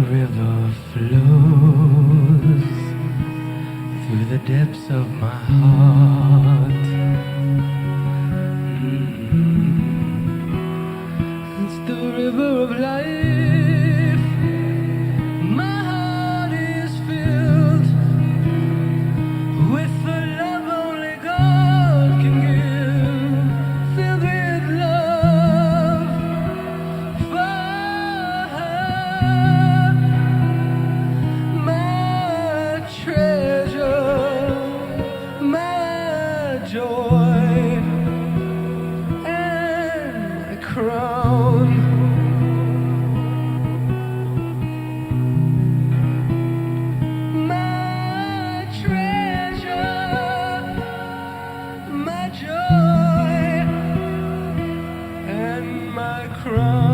river flows through the depths of my heart. It's the river of life. My heart is filled with the love only God can give. Filled with love for her, my treasure, my joy, and a crown. My treasure, my joy, and my crown.